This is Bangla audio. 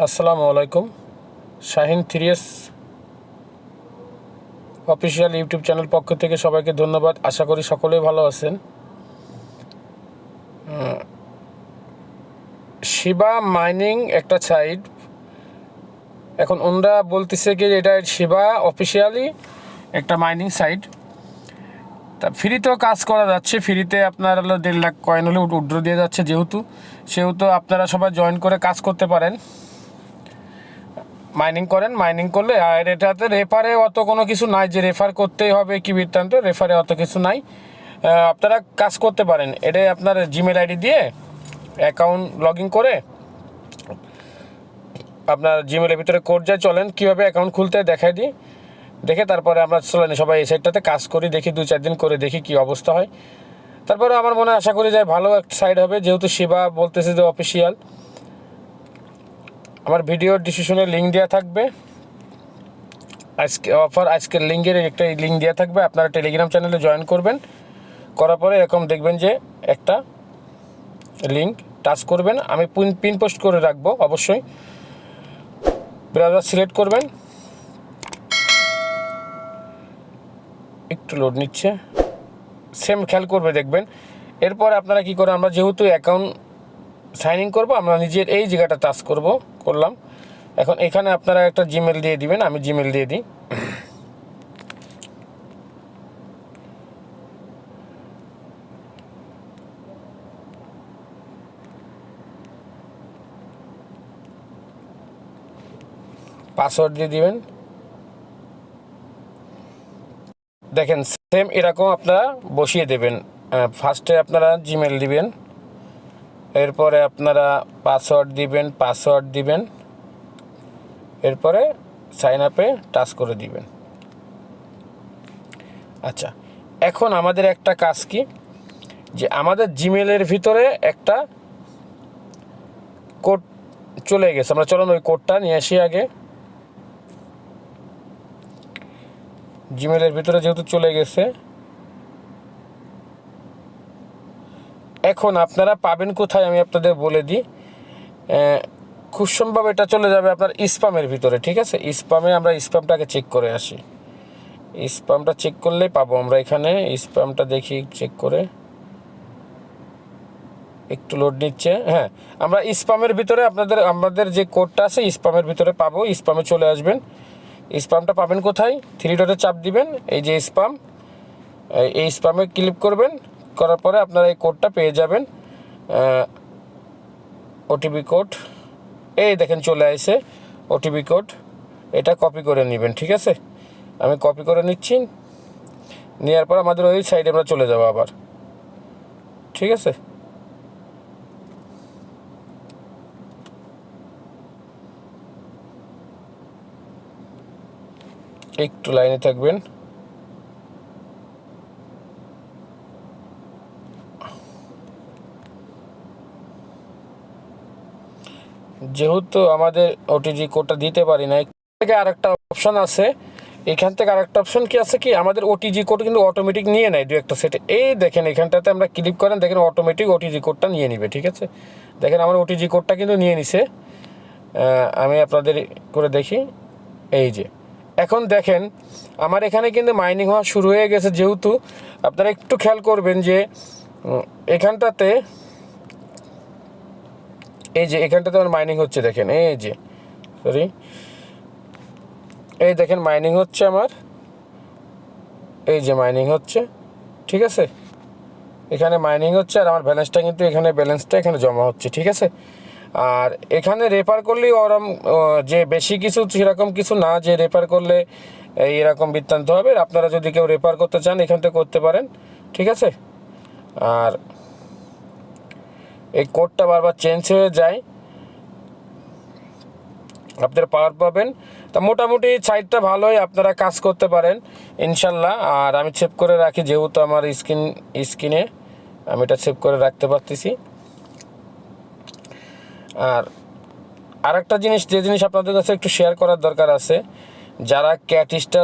আসসালামু আলাইকুম। Shahin 3S official YouTube channel পক্ষ থেকে সবাইকে ধন্যবাদ। আশা করি সকলেই ভালো আছেন। শিবা মাইনিং একটা সাইট, এখন ওনরা বলতেছে কি এটা শিবা অফিসিয়ালি একটা মাইনিং সাইট। তা ফ্রিতেও কাজ করা যাচ্ছে, ফ্রিতে আপনার হলো 1.5 লাখ কয়েন হলে উইথড্র দিয়ে যাচ্ছে, সেহেতু আপনারা সবাই জয়েন করে কাজ করতে পারেন, মাইনিং করেন। মাইনিং করলে আর এটাতে রেফারে অত কোনো কিছু নাই যে রেফার করতেই হবে কি বৃত্তান্ত, রেফারে অত কিছু নাই। আপনারা কাজ করতে পারেন। এটাই আপনার জিমেল আইডি দিয়ে অ্যাকাউন্ট লগ ইন করে আপনার জিমেলের ভিতরে কোড যায়, চলেন কীভাবে অ্যাকাউন্ট খুলতে দেখাই দিই। দেখে তারপরে আমরা চলেন সবাই এই সাইটটাতে কাজ করি, দেখি 2-4 দিন করে দেখি কি অবস্থা হয়। তারপরে আমার মনে আশা করি যে ভালো একটা সাইট হবে, যেহেতু শিবা বলতেছে যে অফিসিয়াল। আমার ভিডিওর ডিসক্রিপশনে লিঙ্ক দেওয়া থাকবে, আজকের লিঙ্কের একটা লিঙ্ক দেওয়া থাকবে। আপনারা টেলিগ্রাম চ্যানেলে জয়েন করবেন, করার পরে এরকম দেখবেন যে একটা লিঙ্ক টাচ করবেন। আমি পিন পোস্ট করে রাখবো, অবশ্যই ব্রাউজার সিলেক্ট করবেন। একটু লোড নিচ্ছে, সেম খেয়াল করবে দেখবেন। এরপর আপনারা কি করে, আমরা যেহেতু অ্যাকাউন্ট সাইন ইন করবো, আমরা নিজের এই জায়গাটা টাচ করলাম। এখন এখানে আপনারা একটা জিমেল দিয়ে দিবেন, আমি জিমেল দিয়ে দিই। পাসওয়ার্ড দিয়ে দিবেন। দেখেন সেম এরকম আপনারা বসিয়ে দেবেন। ফার্স্টে আপনারা জিমেল দিবেন, এরপরে আপনারা পাসওয়ার্ড দিবেন, এরপরে সাইন আপে টাচ করে দিবেন। আচ্ছা, এখন আমাদের একটা কাজ কি, যে আমাদের জিমেলের ভিতরে একটা কোড চলে গেছে। আমরা চলুন ওই কোডটা নিয়ে আসি আগে। জিমেলের ভিতরে যেহেতু চলে গেছে, এখন আপনারা পাবেন কোথায় আমি আপনাদের বলে দিই। খুব সম্ভব এটা চলে যাবে আপনার স্প্যামের ভিতরে, ঠিক আছে? স্প্যামে আমরা স্প্যামটাকে চেক করে আসি। স্প্যামটা চেক করলেই পাবো আমরা। এখানে স্প্যামটা দেখি চেক করে, একটু লোড নিচ্ছে। হ্যাঁ, আমরা স্প্যামের ভিতরে আমাদের যে কোডটা আছে স্প্যামের ভিতরে পাবো। স্প্যামে চলে আসবেন। স্প্যামটা পাবেন কোথায়? 3 ডটে চাপ দিবেন, এই যে স্প্যাম, এই স্প্যামে ক্লিক করবেন। করার পরে আপনারা এই কোডটা পেয়ে যাবেন, ওটিপি কোড। এই দেখেন চলে আসে ওটিপি কোড, এটা কপি করে নেবেন, ঠিক আছে? আমি কপি করে নিচ্ছি। নেওয়ার পর আমাদের ওই সাইডে আমরা চলে যাবো আবার, ঠিক আছে? একটু লাইনে থাকবেন। যেহেতু আমাদের ওটিজি কোডটা দিতে পারি না, থেকে আরেকটা অপশন আছে। এখান থেকে আরেকটা অপশন কি আছে, কি আমাদের ওটিজি কোড কিন্তু অটোমেটিক নিয়ে নেয় 2-1টা সেটে। এই দেখেন এখানটাতে আমরা ক্লিক করেন, দেখেন অটোমেটিক ওটিজি কোডটা নিয়ে নিবে, ঠিক আছে? দেখেন আমার ওটিজি কোডটা কিন্তু নিয়ে নিছে। আমি আপনাদের করে দেখি, এই যে এখন দেখেন আমার এখানে কিন্তু মাইনিং হওয়া শুরু হয়ে গেছে। যেহেতু আপনারা একটু খেয়াল করবেন যে এখানটাতে, এই যে এখানটাতে আমার মাইনিং হচ্ছে, দেখেন এই যে এই দেখেন মাইনিং হচ্ছে আমার, এই যে মাইনিং হচ্ছে, ঠিক আছে? এখানে মাইনিং হচ্ছে আর আমার ব্যালেন্সটা কিন্তু এখানে জমা হচ্ছে, ঠিক আছে? আর এখানে রেফার করলেই ওরম যে বেশি কিছু সেরকম কিছু না যে রেফার করলে এরকম বৃত্তান্ত হবে। আপনারা যদি কেউ রেফার করতে চান এখান থেকে করতে পারেন, ঠিক আছে? আর এই কোডটা বারবার চেঞ্জ হয়ে যায়, আপনারা পাওয়ার পাবেন। তা মোটামুটি সাইটটা ভালোই, আপনারা কাজ করতে পারেন ইনশাল্লাহ। আর আমি সেভ করে রাখি, যেহেতু আমার স্ক্রিনে আমি এটা সেভ করে রাখতে পারতেছি। আর আরেকটা জিনিস, যে জিনিস আপনাদের কাছে একটু শেয়ার করার দরকার আছে, যারা ক্যাট স্টার